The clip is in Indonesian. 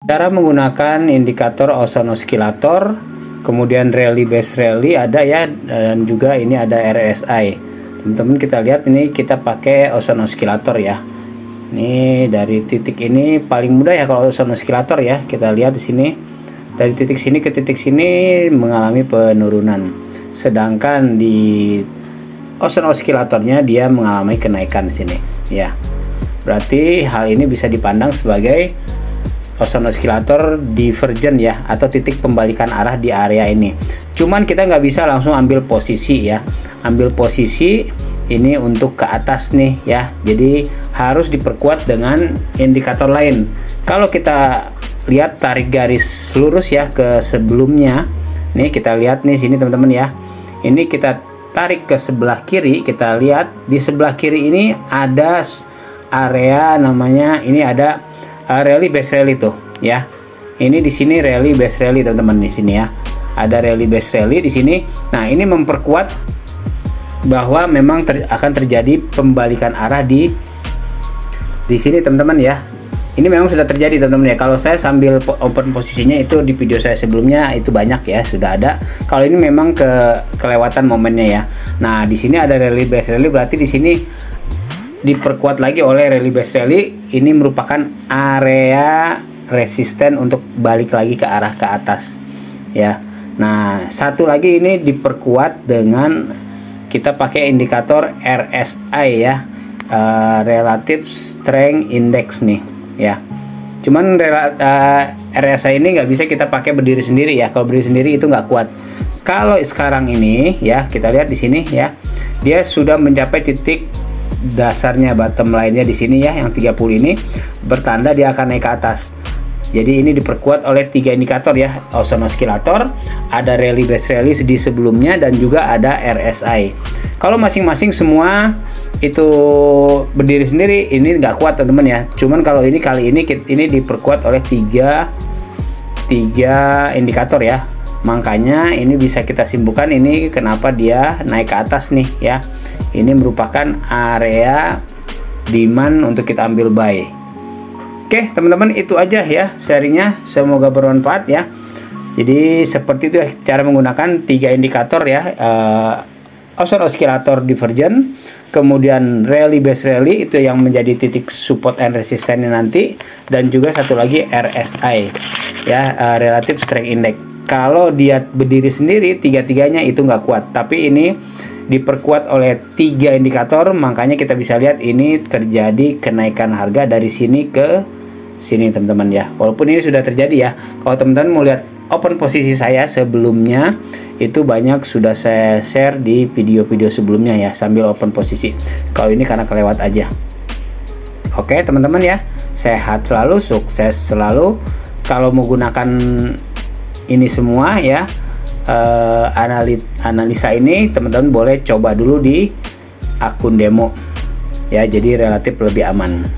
Cara menggunakan indikator ozone oscillator, kemudian rally base rally ada ya, dan juga ini ada RSI. Teman-teman kita lihat ini kita pakai ozone oscillator ya. Ini dari titik ini paling mudah ya kalau ozone oscillator ya. Kita lihat di sini dari titik sini ke titik sini mengalami penurunan. Sedangkan di ozone oscillatornya dia mengalami kenaikan di sini ya. Berarti hal ini bisa dipandang sebagai ozone oscillator divergen ya, atau titik pembalikan arah di area ini. Cuman kita nggak bisa langsung ambil posisi ya, ambil posisi ini untuk ke atas nih ya, jadi harus diperkuat dengan indikator lain. Kalau kita lihat tarik garis lurus ya ke sebelumnya, nih kita lihat nih sini teman-teman ya, ini kita tarik ke sebelah kiri, kita lihat di sebelah kiri ini ada area namanya, ini ada rally base rally tuh ya. Ini di sini rally base rally teman-teman, di sini ya. Ada rally base rally di sini. Nah, ini memperkuat bahwa memang akan terjadi pembalikan arah di sini teman-teman ya. Ini memang sudah terjadi teman-teman ya. Kalau saya sambil open posisinya itu di video saya sebelumnya itu banyak ya, sudah ada. Kalau ini memang kelewatan momennya ya. Nah, di sini ada rally base rally, berarti di sini diperkuat lagi oleh rally base rally. Ini merupakan area resisten untuk balik lagi ke arah ke atas ya. Nah, satu lagi ini diperkuat dengan kita pakai indikator RSI ya, Relative Strength Index nih ya. Cuman RSI ini nggak bisa kita pakai berdiri sendiri ya. Kalau berdiri sendiri itu nggak kuat. Kalau sekarang ini ya, kita lihat di sini ya, dia sudah mencapai titik dasarnya, bottom line-nya di sini ya, yang 30 ini bertanda dia akan naik ke atas. Jadi ini diperkuat oleh 3 indikator ya, ozone oscillator, ada rally base rally di sebelumnya, dan juga ada RSI. Kalau masing-masing semua itu berdiri sendiri ini nggak kuat teman-teman ya. Cuman kalau ini kali ini diperkuat oleh 3 indikator ya. Makanya ini bisa kita simpulkan ini kenapa dia naik ke atas nih ya. Ini merupakan area demand untuk kita ambil buy. Oke teman-teman, itu aja ya sharingnya, semoga bermanfaat ya. Jadi seperti itu ya cara menggunakan 3 indikator ya, ozone oscillator divergen, kemudian rally base rally itu yang menjadi titik support and resistannya nanti, dan juga satu lagi RSI ya, Relative Strength Index. Kalau dia berdiri sendiri tiga-tiganya itu nggak kuat, tapi ini diperkuat oleh 3 indikator, makanya kita bisa lihat ini terjadi kenaikan harga dari sini ke sini teman-teman ya. Walaupun ini sudah terjadi ya, kalau teman-teman mau lihat open posisi saya sebelumnya itu banyak sudah saya share di video-video sebelumnya ya, sambil open posisi. Kalau ini karena kelewat aja. Oke teman-teman ya, sehat selalu, sukses selalu. Kalau mau gunakan ini semua ya, analisa ini teman-teman boleh coba dulu di akun demo ya, jadi relatif lebih aman.